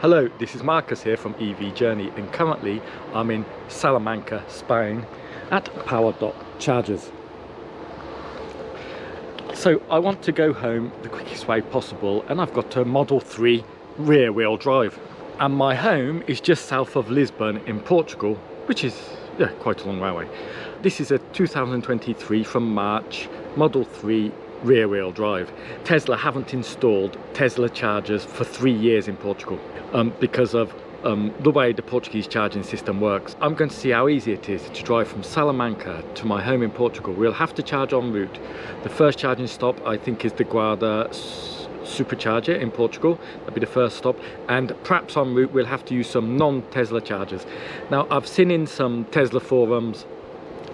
Hello, this is Marcus here from EV Journey, and currently I'm in Salamanca, Spain at Chargers. So I want to go home the quickest way possible, and I've got a Model 3 rear wheel drive. And my home is just south of Lisbon in Portugal, which is quite a long way. This is a 2023 from March Model 3 rear wheel drive. Tesla haven't installed Tesla chargers for 3 years in Portugal because of the way the Portuguese charging system works. I'm going to see how easy it is to drive from Salamanca to my home in Portugal. We'll have to charge en route. The first charging stop I think is the Guarda Supercharger in Portugal. That'll be the first stop, and perhaps en route we'll have to use some non-Tesla chargers. Now I've seen in some Tesla forums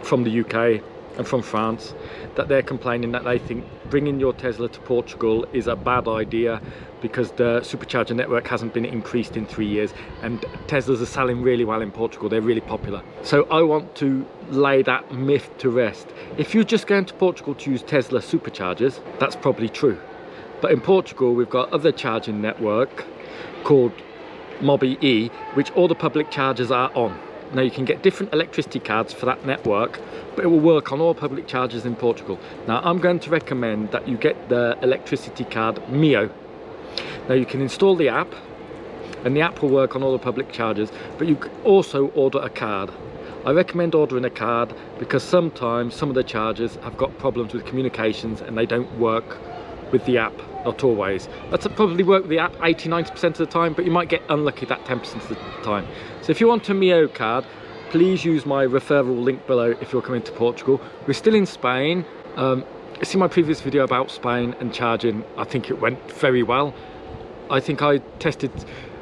from the UK and from France that they're complaining that they think bringing your Tesla to Portugal is a bad idea because the supercharger network hasn't been increased in 3 years, and Teslas are selling really well in Portugal. They're really popular. So I want to lay that myth to rest. If you're just going to Portugal to use Tesla superchargers, that's probably true. But in Portugal we've got other charging network called Miio, which all the public chargers are on. Now you can get different electricity cards for that network, but it will work on all public chargers in Portugal. Now I'm going to recommend that you get the electricity card Miio. Now you can install the app, and the app will work on all the public chargers, but you can also order a card. I recommend ordering a card because sometimes some of the chargers have got problems with communications and they don't work with the app. Not always. That's probably work with the app 80-90% of the time, but you might get unlucky that 10% of the time. So if you want a Miio card, please use my referral link below if you're coming to Portugal. We're still in Spain. See my previous video about Spain and charging. I think it went very well. I think I tested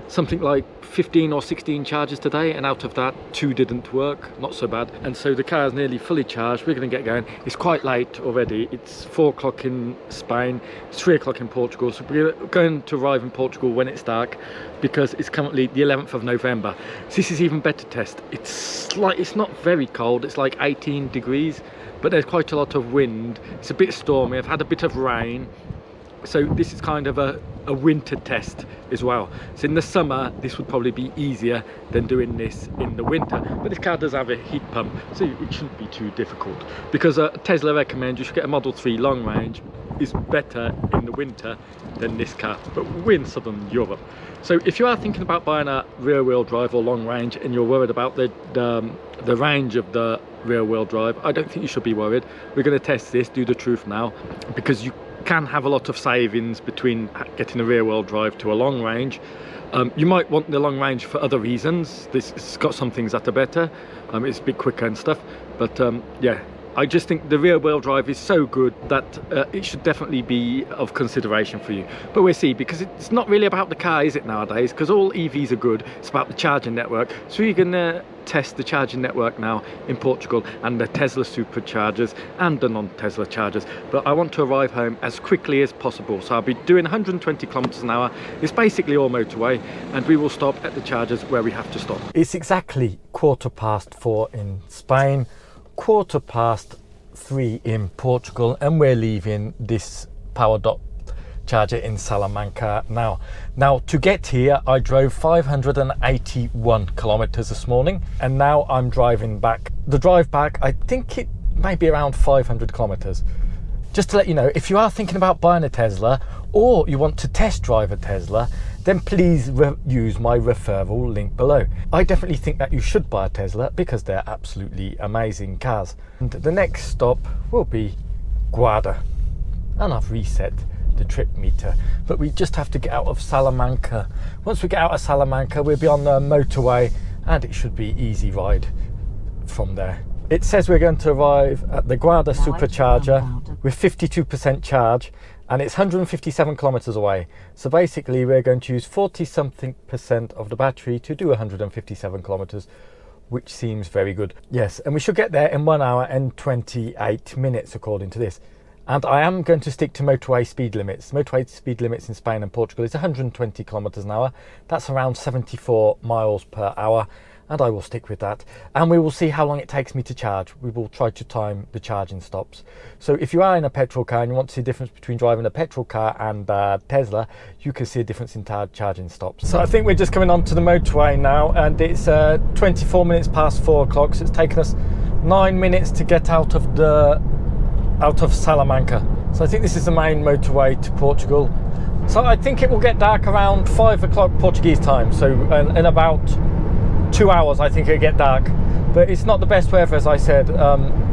something like 15 or 16 chargers today, and out of that 2 didn't work. Not so bad. And so the car is nearly fully charged. We're going to get going. It's quite late already. It's 4 o'clock in Spain, it's 3 o'clock in Portugal, so we're going to arrive in Portugal when it's dark because it's currently the 11th of November. So this is even better test. It's not very cold. It's like 18 degrees, but there's quite a lot of wind. It's a bit stormy. I've had a bit of rain. So this is kind of a winter test as well. So in the summer this would probably be easier than doing this in the winter, but this car does have a heat pump, so it shouldn't be too difficult, because Tesla recommends you should get a Model 3 long range. Is better in the winter than this car, but we're in southern Europe. So if you are thinking about buying a rear wheel drive or long range and you're worried about the range of the rear wheel drive, I don't think you should be worried. We're going to test this, do the truth now, because you can have a lot of savings between getting a rear wheel drive to a long range. You might want the long range for other reasons. This has got some things that are better. It's a bit quicker and stuff, but yeah, I just think the rear wheel drive is so good that it should definitely be of consideration for you. But we'll see, because it's not really about the car, is it, nowadays? Because all EVs are good. It's about the charging network. So you're going to test the charging network now in Portugal, and the Tesla superchargers and the non-Tesla chargers. But I want to arrive home as quickly as possible, so I'll be doing 120 kilometers an hour. It's basically all motorway, and we will stop at the chargers where we have to stop. It's exactly 4:15 in Spain, 3:15 in Portugal, and we're leaving this power dot charger in Salamanca now. Now to get here I drove 581 kilometers this morning, and now I'm driving back. The drive back, I think it may be around 500 kilometers. Just to let you know, if you are thinking about buying a Tesla or you want to test drive a Tesla, then please use my referral link below. I definitely think that you should buy a Tesla because they're absolutely amazing cars. And the next stop will be Guarda, and I've reset the trip meter, but we just have to get out of Salamanca. Once we get out of Salamanca we'll be on the motorway, and it should be easy ride from there. It says we're going to arrive at the Guarda Supercharger with 52% charge, and it's 157 kilometers away. So basically we're going to use 40-something% of the battery to do 157 kilometers, which seems very good. Yes, and we should get there in 1 hour and 28 minutes according to this. And I am going to stick to motorway speed limits. Motorway speed limits in Spain and Portugal is 120 kilometers an hour. That's around 74 miles per hour. and I will stick with that. And we will see how long it takes me to charge. We will try to time the charging stops. So if you are in a petrol car and you want to see the difference between driving a petrol car and Tesla, you can see a difference in charging stops. So I think we're just coming onto the motorway now, and it's 24 minutes past 4 o'clock. So it's taken us 9 minutes to get out of Salamanca. So I think this is the main motorway to Portugal. So I think it will get dark around 5 o'clock Portuguese time. So in about 2 hours, I think it'll get dark. But it's not the best weather, as I said,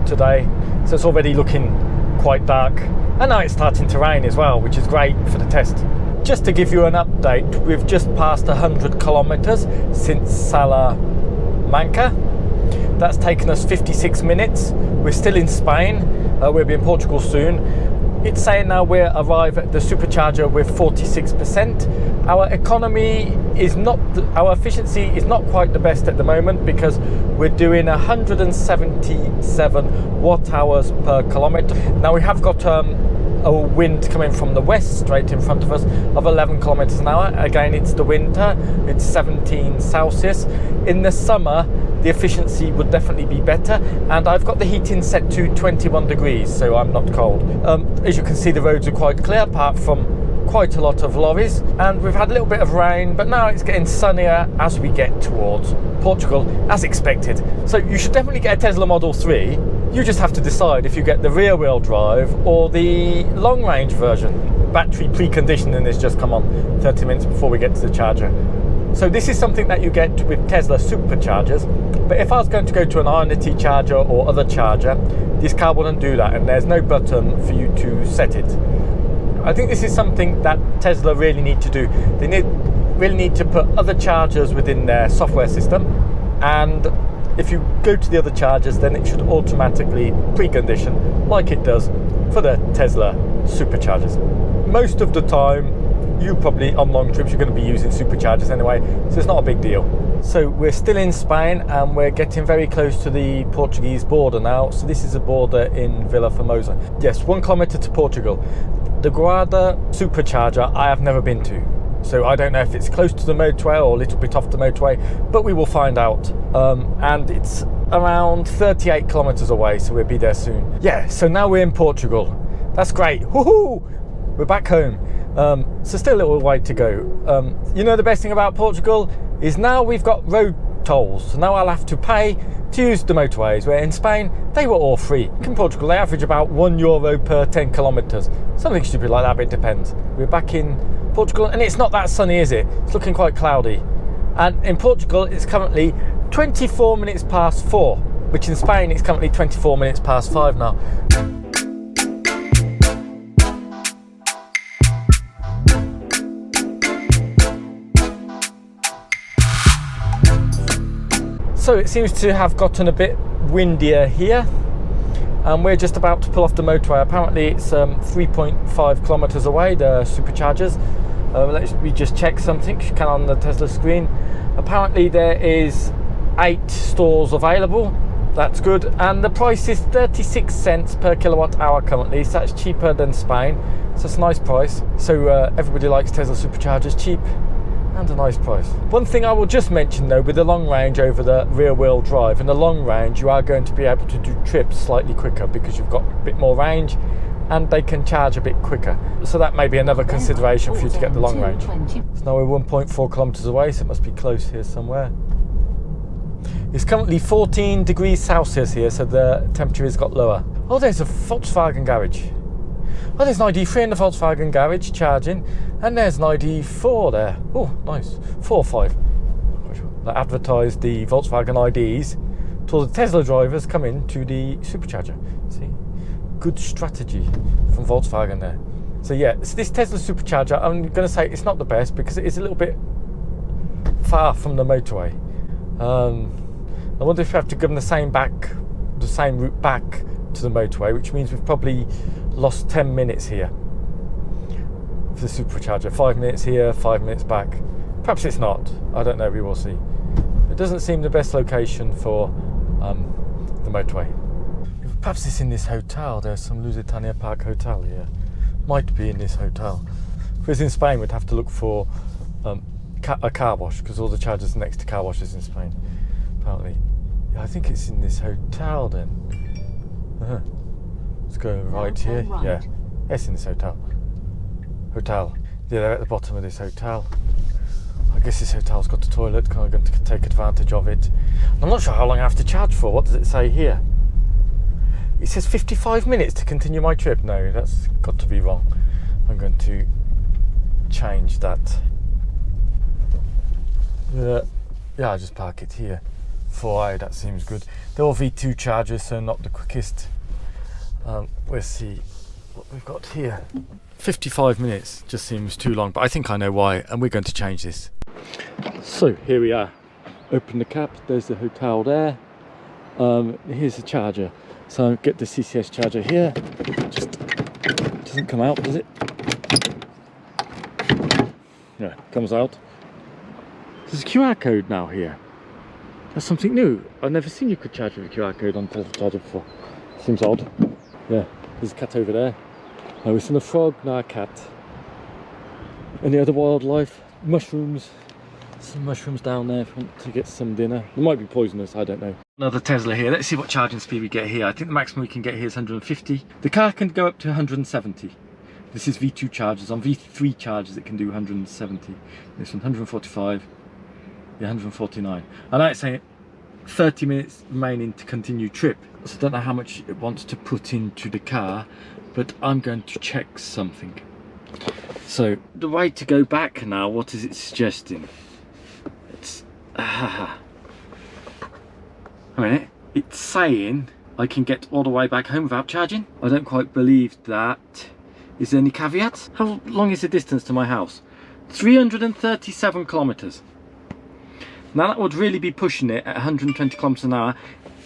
today. So it's already looking quite dark. And now it's starting to rain as well, which is great for the test. Just to give you an update, we've just passed 100 kilometers since Salamanca. That's taken us 56 minutes. We're still in Spain. We'll be in Portugal soon. It's saying now we'll arrive at the supercharger with 46%. Our economy is not, our efficiency is not quite the best at the moment, because we're doing 177 watt hours per kilometre. Now we have got a wind coming from the west straight in front of us of 11 kilometers an hour. Again, it's the winter, it's 17 Celsius. In the summer, the efficiency would definitely be better, and I've got the heating set to 21 degrees, so I'm not cold. As you can see, the roads are quite clear, apart from quite a lot of lorries, and we've had a little bit of rain, but now it's getting sunnier as we get towards Portugal, as expected. So you should definitely get a Tesla Model 3. You just have to decide if you get the rear-wheel drive or the long-range version. Battery preconditioning has just come on 30 minutes before we get to the charger. So this is something that you get with Tesla Superchargers, but if I was going to go to an Ionity charger or other charger, this car wouldn't do that, and there's no button for you to set it. I think this is something that Tesla really need to do. They really need to put other chargers within their software system, and if you go to the other chargers, then it should automatically precondition like it does for the Tesla Superchargers. Most of the time, you probably on long trips, you're going to be using superchargers anyway, so it's not a big deal. So we're still in Spain, and we're getting very close to the Portuguese border now. So this is the border in Vila Formosa. Yes, 1 kilometer to Portugal. The Guarda Supercharger I have never been to, so I don't know if it's close to the motorway or a little bit off the motorway, but we will find out. And it's around 38 kilometers away, so we'll be there soon. Yeah, so now we're in Portugal. That's great. Woohoo! We're back home. So still a little way to go. You know, the best thing about Portugal is now we've got road tolls. So now I'll have to pay to use the motorways, where in Spain they were all free. In Portugal they average about €1 per 10 kilometers. Something stupid like that, but it depends. We're back in Portugal, and it's not that sunny, is it? It's looking quite cloudy. And in Portugal it's currently 24 minutes past 4, which in Spain it's currently 24 minutes past 5 now. So it seems to have gotten a bit windier here, and we're just about to pull off the motorway. Apparently it's 3.5 kilometers away, the superchargers. Let me just check something on the Tesla screen. Apparently there is 8 stores available. That's good, and the price is 36 cents per kilowatt hour currently, so that's cheaper than Spain, so it's a nice price. So everybody likes Tesla Superchargers, cheap and a nice price. One thing I will just mention though, with the long range over the rear wheel drive, in the long range you are going to be able to do trips slightly quicker because you've got a bit more range and they can charge a bit quicker. So that may be another consideration for you to get the long range. So now we're 1.4 kilometers away, so it must be close here somewhere. It's currently 14 degrees Celsius here, so the temperature has got lower. Oh, there's a Volkswagen garage. Oh, there's an ID3 in the Volkswagen garage charging, and there's an ID4 there. Oh, nice. 4 or 5. They advertised the Volkswagen IDs to the Tesla drivers come in to the supercharger. See, good strategy from Volkswagen there. So yeah, so this Tesla supercharger, I'm going to say it's not the best because it is a little bit far from the motorway. I wonder if we have to give them the same route back to the motorway, which means we've probably lost 10 minutes here for the supercharger. 5 minutes here, 5 minutes back. Perhaps it's not. I don't know. We will see. It doesn't seem the best location for the motorway. Perhaps it's in this hotel. There's some Lusitania Park Hotel here. Might be in this hotel. If it was in Spain, we'd have to look for a car wash, because all the chargers are next to car washes in Spain. apparently. Yeah, I think it's in this hotel then. Let's go right here. Right. Yeah, it's in this hotel. Yeah, they're at the bottom of this hotel. I guess this hotel's got a toilet, kind of going to take advantage of it. I'm not sure how long I have to charge for. What does it say here? It says 55 minutes to continue my trip. No, that's got to be wrong. I'm going to change that. Yeah, I'll just park it here. 4i, that seems good. They're all V2 chargers, so not the quickest. We'll see what we've got here. 55 minutes just seems too long, but I think I know why, and we're going to change this. So here we are. Open the cap, there's the hotel there. Here's the charger. So get the CCS charger here. Just doesn't come out, does it? Yeah, comes out. There's a QR code now here. That's something new. I've never seen you could charge with a QR code on Tesla charger before. Seems odd. Yeah, there's a cat over there. Oh, we've seen a frog, now a cat. Any other wildlife? Mushrooms. Some mushrooms down there if you want to get some dinner. They might be poisonous, I don't know. Another Tesla here. Let's see what charging speed we get here. I think the maximum we can get here is 150. The car can go up to 170. This is V2 chargers. On V3 chargers it can do 170. This one 145. Yeah, 149. And like I say, 30 minutes remaining to continue trip. So I don't know how much it wants to put into the car, but I'm going to check something. So the way to go back now, what is it suggesting? It's a minute. It's saying I can get all the way back home without charging. I don't quite believe that. Is there any caveats? How long is the distance to my house? 337 kilometers. Now that would really be pushing it at 120 kilometers an hour,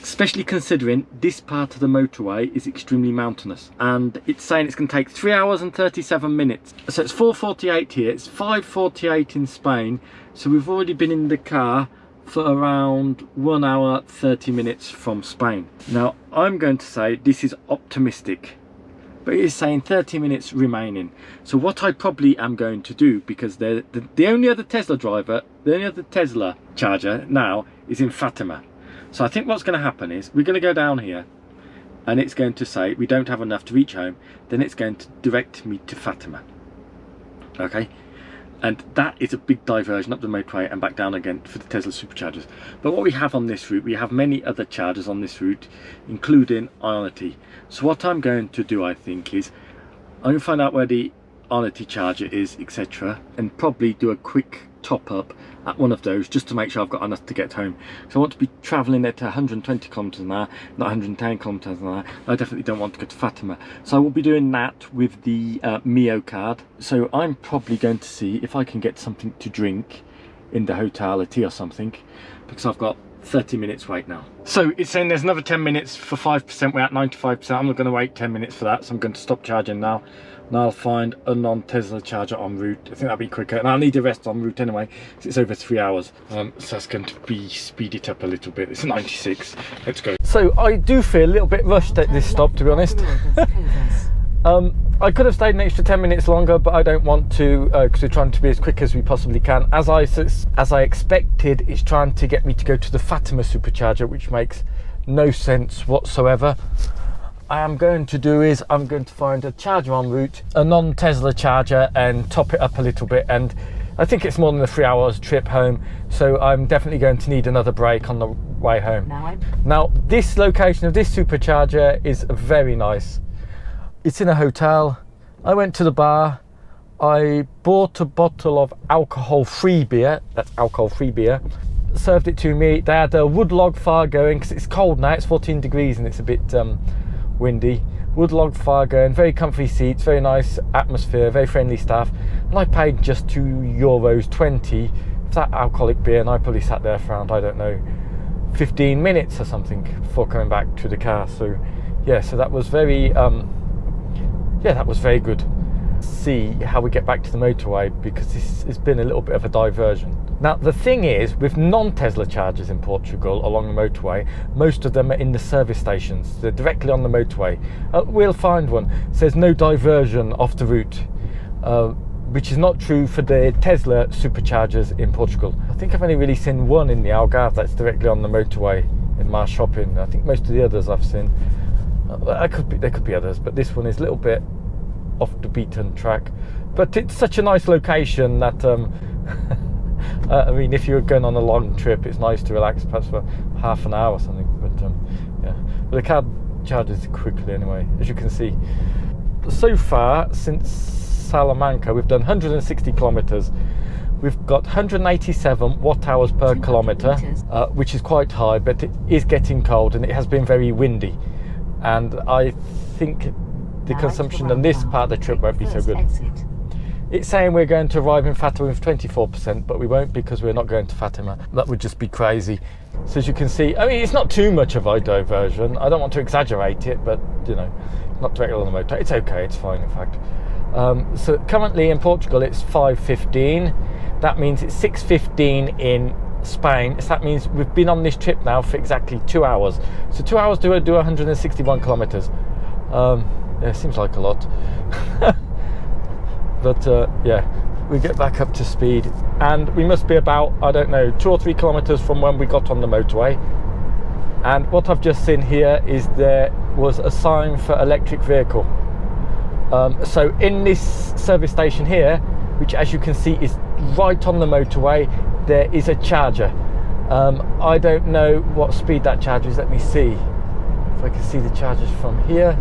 especially considering this part of the motorway is extremely mountainous. And it's saying it's going to take 3 hours and 37 minutes. So it's 4:48 here, it's 5:48 in Spain. So we've already been in the car for around 1 hour 30 minutes from Spain. Now I'm going to say this is optimistic, but it is saying 30 minutes remaining. So what I probably am going to do, because the only other Tesla driver, the only other Tesla charger now is in Fatima. So I think what's going to happen is we're going to go down here and it's going to say we don't have enough to reach home. Then it's going to direct me to Fatima. Okay. And that is a big diversion up the motorway and back down again for the Tesla Superchargers. But what we have on this route, we have many other chargers on this route, including Ionity. So what I'm going to do, I think, is I'm going to find out where the Ionity charger is, etc., and probably do a quick top up at one of those just to make sure I've got enough to get home. So I want to be travelling at 120 kilometers an hour, not 110 kilometers an hour. I definitely don't want to go to Fatima. So I will be doing that with the Miio card. So I'm probably going to see if I can get something to drink in the hotel, a tea or something, because I've got 30 minutes wait now. So it's saying there's another 10 minutes for 5%, we're at 95%. I'm not going to wait 10 minutes for that, so I'm going to stop charging now. And I'll find a non-Tesla charger en route. I think that'll be quicker, and I'll need a rest en route anyway, because it's over 3 hours. So that's going to be speed it up a little bit. It's 96. Let's go. So I do feel a little bit rushed at this stop, to be honest. I could have stayed an extra 10 minutes longer, but I don't want to, because we're trying to be as quick as we possibly can. As I expected, it's trying to get me to go to the Fatima Supercharger, which makes no sense whatsoever. I am going to do is I'm going to find a charger en route, a non-Tesla charger, and top it up a little bit. And I think it's more than a 3 hours trip home, so I'm definitely going to need another break on the way home. Now this location of this supercharger is very nice. It's in a hotel. I went to the bar, I bought a bottle of alcohol-free beer, that's alcohol-free beer, served it to me. They had a wood log fire going, because it's cold now, it's 14 degrees and it's a bit windy. Wood log fire going, very comfy seats, very nice atmosphere, very friendly staff, and I paid just €2.20 for that alcoholic beer, and I probably sat there for around, I don't know, 15 minutes or something before coming back to the car. So yeah, so that was very that was very good. See how we get back to the motorway, because this has been a little bit of a diversion. Now the thing is, with non-Tesla chargers in Portugal along the motorway, most of them are in the service stations. They're directly on the motorway. We'll find one. So there's no diversion off the route. which is not true for the Tesla superchargers in Portugal. I think I've only really seen one in the Algarve that's directly on the motorway in my shopping. I think most of the others I've seen. There could be others, but this one is a little bit off the beaten track. But it's such a nice location that I mean, if you're going on a long trip, it's nice to relax, perhaps for half an hour or something. But yeah, but the car charges quickly anyway, as you can see. So far, since Salamanca, we've done 160 kilometers. We've got 187 watt hours per kilometer, which is quite high, but it is getting cold and it has been very windy. And I think the consumption on this part of the trip won't be so good. It's saying we're going to arrive in Fatima with 24%, but we won't because we're not going to Fatima. That would just be crazy. So as you can see, I mean, it's not too much of a diversion. I don't want to exaggerate it, but you know, not directly on the motor. It's okay, it's fine in fact. So currently in Portugal it's 5:15. That means it's 6:15 in Spain. So that means we've been on this trip now for exactly 2 hours. So 2 hours to do 161 kilometers. Yeah, seems like a lot. But yeah, we get back up to speed and we must be about, I don't know, 2 or 3 kilometers from when we got on the motorway. And what I've just seen here is there was a sign for electric vehicle. So in this service station here, which as you can see is right on the motorway, there is a charger. I don't know what speed that charger is. Let me see if I can see the chargers from here.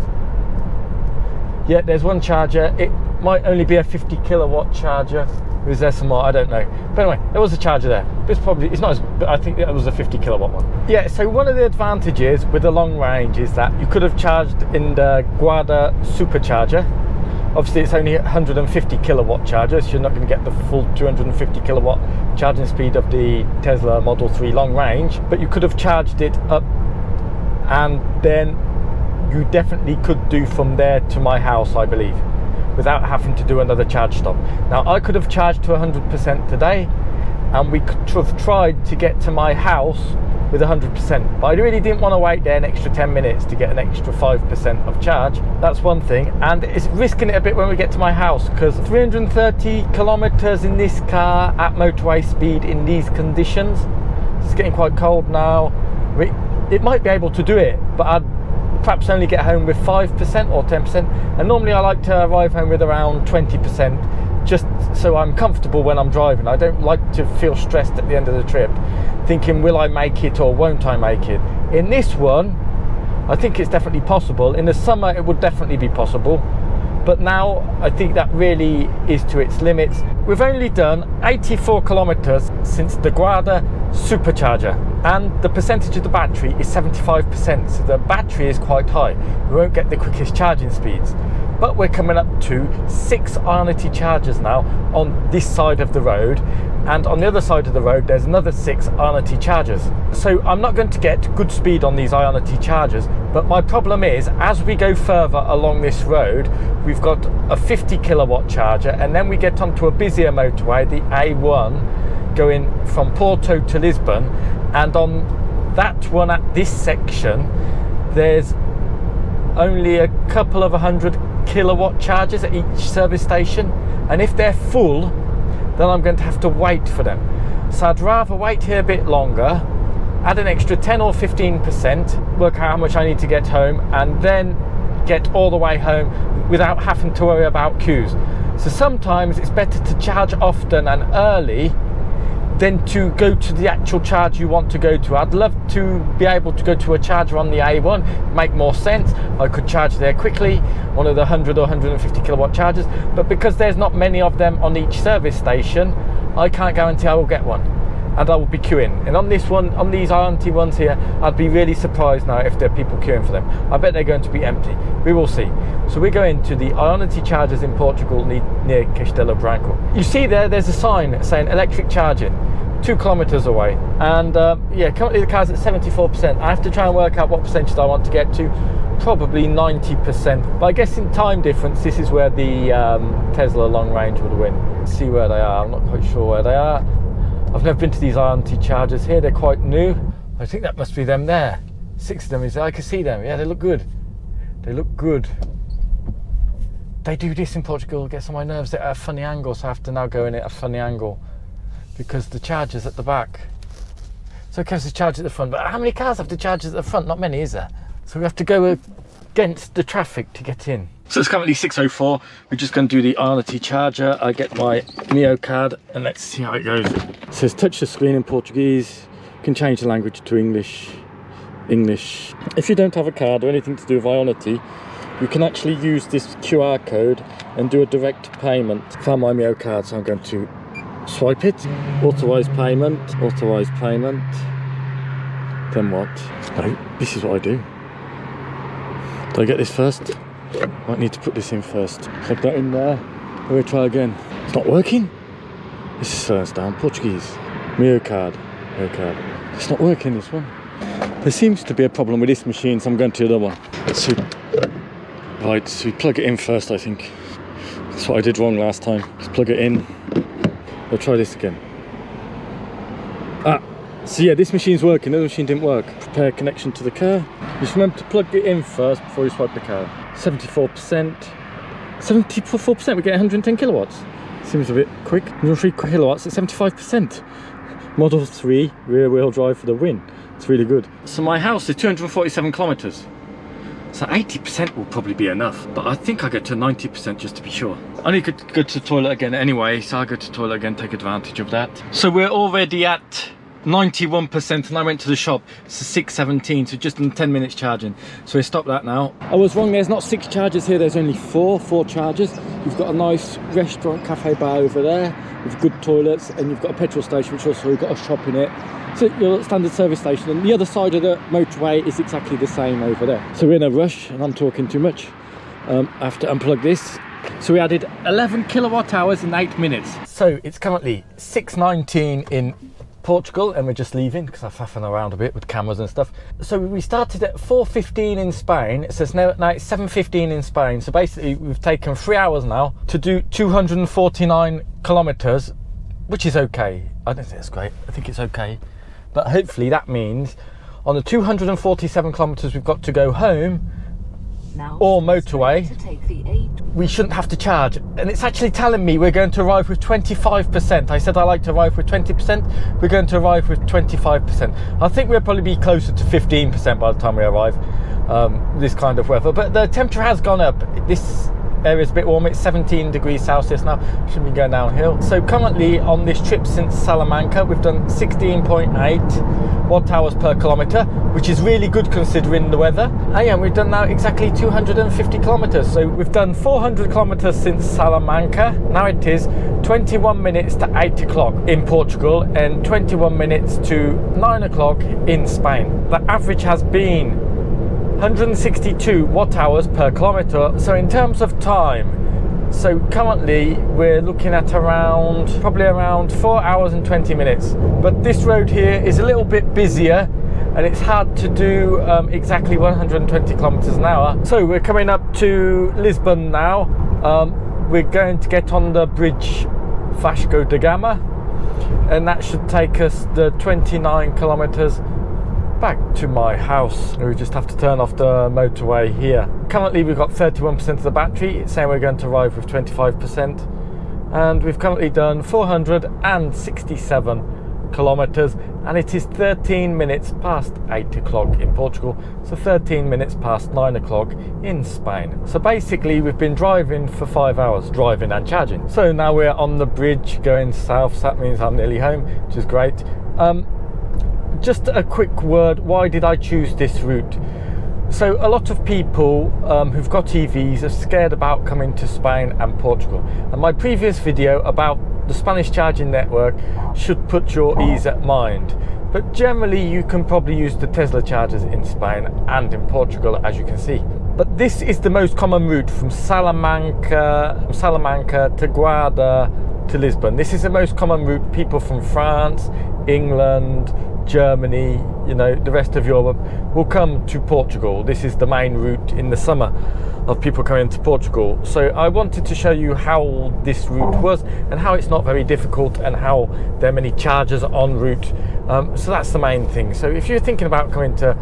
Yeah, there's one charger. It might only be a 50 kilowatt charger. Is there some more? I don't know. But anyway, there was a charger there. It's not as, but I think it was a 50 kilowatt one. Yeah, so one of the advantages with the long range is that you could have charged in the Guarda Supercharger. Obviously it's only 150 kilowatt charger, so you're not going to get the full 250 kilowatt charging speed of the Tesla Model 3 long range, but you could have charged it up and then you definitely could do from there to my house, I believe, without having to do another charge stop. Now I could have charged to 100% today and we could have tried to get to my house with 100%, but I really didn't want to wait there an extra 10 minutes to get an extra 5% of charge. That's one thing, and it's risking it a bit when we get to my house because 330 kilometers in this car at motorway speed in these conditions, it's getting quite cold now. It might be able to do it, but I'd perhaps only get home with 5% or 10%, and normally I like to arrive home with around 20%, just so I'm comfortable when I'm driving. I don't like to feel stressed at the end of the trip thinking, will I make it or won't I make it? In this one I think it's definitely possible. In the summer it would definitely be possible, but now I think that really is to its limits. We've only done 84 kilometers since the Guarda Supercharger, and the percentage of the battery is 75%, so the battery is quite high. We won't get the quickest charging speeds, but we're coming up to 6 Ionity chargers now on this side of the road, and on the other side of the road there's another 6 Ionity chargers. So I'm not going to get good speed on these Ionity chargers, but my problem is as we go further along this road we've got a 50 kilowatt charger, and then we get onto a busier motorway, the A1, going from Porto to Lisbon, and on that one at this section there's only a couple of 100 kilowatt chargers at each service station, and if they're full then I'm going to have to wait for them. So I'd rather wait here a bit longer, add an extra 10 or 15%, work out how much I need to get home, and then get all the way home without having to worry about queues. So sometimes it's better to charge often and early than to go to the actual charge you want to go to. I'd love to be able to go to a charger on the A1, make more sense. I could charge there quickly, one of the 100 or 150 kilowatt chargers, but because there's not many of them on each service station, I can't guarantee I will get one, and I will be queuing. And on this one, on these Ionity ones here, I'd be really surprised now if there are people queuing for them. I bet they're going to be empty. We will see. So we're going to the Ionity chargers in Portugal near Castelo Branco. You see there's a sign saying electric charging, 2 kilometers away, and yeah, currently the car's at 74%. I have to try and work out what percentage I want to get to, probably 90%, but I guess in time difference this is where the Tesla long range would win. Let's see where they are. I'm not quite sure where they are. I've never been to these Ionity chargers here, they're quite new. I think that must be them there. 6 of them is there, I can see them. Yeah, they look good. They look good. They do this in Portugal, it gets on my nerves. They're at a funny angle, so I have to now go in at a funny angle because the charger's at the back. So it comes to charge at the front, but how many cars have the chargers at the front? Not many, is there? So we have to go against the traffic to get in. So it's currently 6:04. We're just going to do the Ionity charger. I get my Miio card and let's see how it goes. It says touch the screen in Portuguese. You can change the language to English. If you don't have a card or anything to do with Ionity, you can actually use this QR code and do a direct payment. I found my Miio card, so I'm going to swipe it. Authorise payment. Then what? No, this is what I do. Do I get this first? Might need to put this in first. Plug that in there. We'll try again. It's not working. This is first down. Portuguese. Miio card. It's not working, this one. There seems to be a problem with this machine, so I'm going to the other one. Let's see. Right, so we plug it in first, I think. That's what I did wrong last time. Just plug it in. We'll try this again. So yeah, this machine's working. The other machine didn't work. Prepare connection to the car. Just remember to plug it in first before you swipe the car. 74%. 74%, we get 110 kilowatts. Seems a bit quick. 103 kilowatts at 75%. Model 3 rear wheel drive for the win. It's really good. So my house is 247 kilometers. So 80% will probably be enough, but I think I get to 90% just to be sure. I need to go to the toilet again anyway, so I go to the toilet again, take advantage of that. So we're already at 91% and I went to the shop. It's 6:17, so just in 10 minutes charging. So we stopped that now. I was wrong, there's not 6 chargers here, there's only 4 chargers. You've got a nice restaurant, cafe bar over there with good toilets, and you've got a petrol station which also got a shop in it. So your standard service station, and the other side of the motorway is exactly the same over there. So we're in a rush and I'm talking too much. I have to unplug this. So we added 11 kilowatt hours in 8 minutes. So it's currently 6:19 in Portugal and we're just leaving because I'm faffing around a bit with cameras and stuff. So we started at 4:15 in Spain. It says now it's 7:15 in Spain. So basically we've taken 3 hours now to do 249 kilometers, which is okay. I don't think it's great. I think it's okay. But hopefully that means on the 247 kilometers we've got to go home now, or motorway, we shouldn't have to charge. And it's actually telling me we're going to arrive with 25%. I said I like to arrive with 20%. We're going to arrive with 25%. I think we'll probably be closer to 15% by the time we arrive, this kind of weather. But the temperature has gone up. This area's a bit warm. It's 17 degrees Celsius now. Shouldn't be going downhill. So currently on this trip since Salamanca, we've done 16.8 watt hours per kilometre, which is really good considering the weather. And yeah, we've done now exactly 250 kilometres. So we've done 400 kilometres since Salamanca. Now it is 21 minutes to 8 o'clock in Portugal and 21 minutes to 9 o'clock in Spain. The average has been 162 watt hours per kilometre. So in terms of time, so currently we're looking at probably around 4 hours and 20 minutes. But this road here is a little bit busier and it's hard to do exactly 120 kilometers an hour. So we're coming up to Lisbon now. We're going to get on the bridge Vasco da Gama, and that should take us the 29 kilometers back to my house. We just have to turn off the motorway here. Currently we've got 31% of the battery. It's saying we're going to arrive with 25%, and we've currently done 467 kilometers, and it is 13 minutes past 8 o'clock in Portugal, so 13 minutes past 9 o'clock in Spain. So basically we've been driving for 5 hours, driving and charging. So now we're on the bridge going south, so that means I'm nearly home, which is great. Just a quick word, why did I choose this route? So a lot of people who've got EVs are scared about coming to Spain and Portugal. And my previous video about the Spanish charging network should put your ease at mind. But generally you can probably use the Tesla chargers in Spain and in Portugal, as you can see. But this is the most common route from Salamanca to Guarda to Lisbon. This is the most common route. People from France, England, Germany, the rest of Europe will come to Portugal. This is the main route in the summer of people coming to Portugal. So I wanted to show you how this route was and how it's not very difficult and how there are many chargers en route. So that's the main thing. So if you're thinking about coming to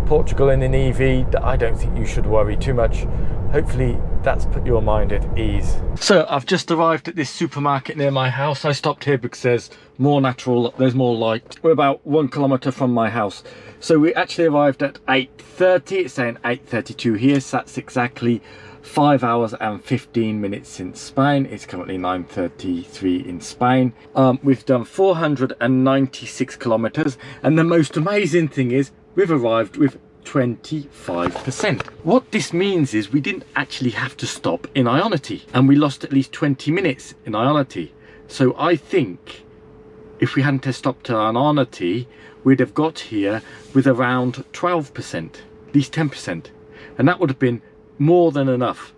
Portugal in an EV, I don't think you should worry too much. Hopefully that's put your mind at ease. So I've just arrived at this supermarket near my house. I stopped here because there's more natural, there's more light. We're about 1 kilometre from my house. So we actually arrived at 8:30. It's saying 8:32 here, so that's exactly 5 hours and 15 minutes in Spain. It's currently 9:33 in Spain. We've done 496 kilometers, and the most amazing thing is we've arrived with 25%. What this means is we didn't actually have to stop in Ionity, and we lost at least 20 minutes in Ionity. So I think if we hadn't stopped in Ionity, we'd have got here with around 12%, at least 10%, and that would have been more than enough.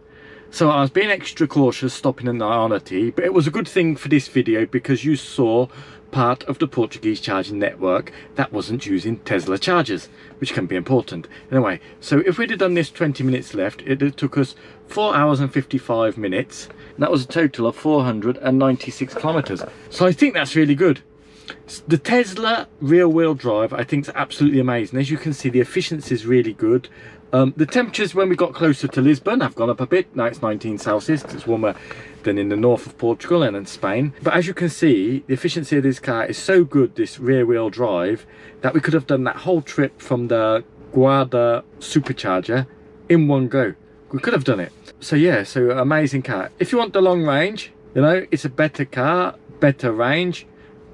So I was being extra cautious stopping in Ionity, but it was a good thing for this video because you saw part of the Portuguese charging network that wasn't using Tesla chargers, which can be important. Anyway, so if we'd have done this 20 minutes left, it took us 4 hours and 55 minutes. And that was a total of 496 kilometers. So I think that's really good. The Tesla rear-wheel drive I think is absolutely amazing. As you can see, the efficiency is really good. The temperatures when we got closer to Lisbon have gone up a bit. Now it's 19 Celsius because it's warmer than in the north of Portugal and in Spain. But as you can see, the efficiency of this car is so good, this rear-wheel drive, that we could have done that whole trip from the Guarda Supercharger in one go. We could have done it. So yeah, so amazing car. If you want the long range, you know, it's a better car, better range.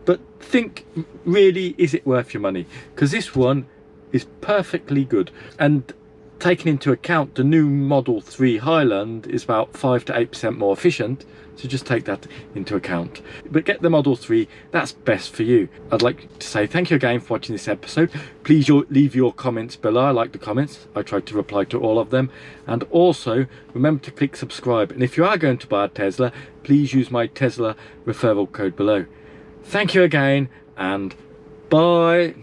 But think, really, is it worth your money? Because this one is perfectly good. And taking into account the new Model 3 Highland is about 5 to 8% more efficient, so just take that into account. But get the Model 3, that's best for you. I'd like to say thank you again for watching this episode. Please leave your comments below. I like the comments. I try to reply to all of them. And also remember to click subscribe. And if you are going to buy a Tesla, please use my Tesla referral code below. Thank you again, and bye.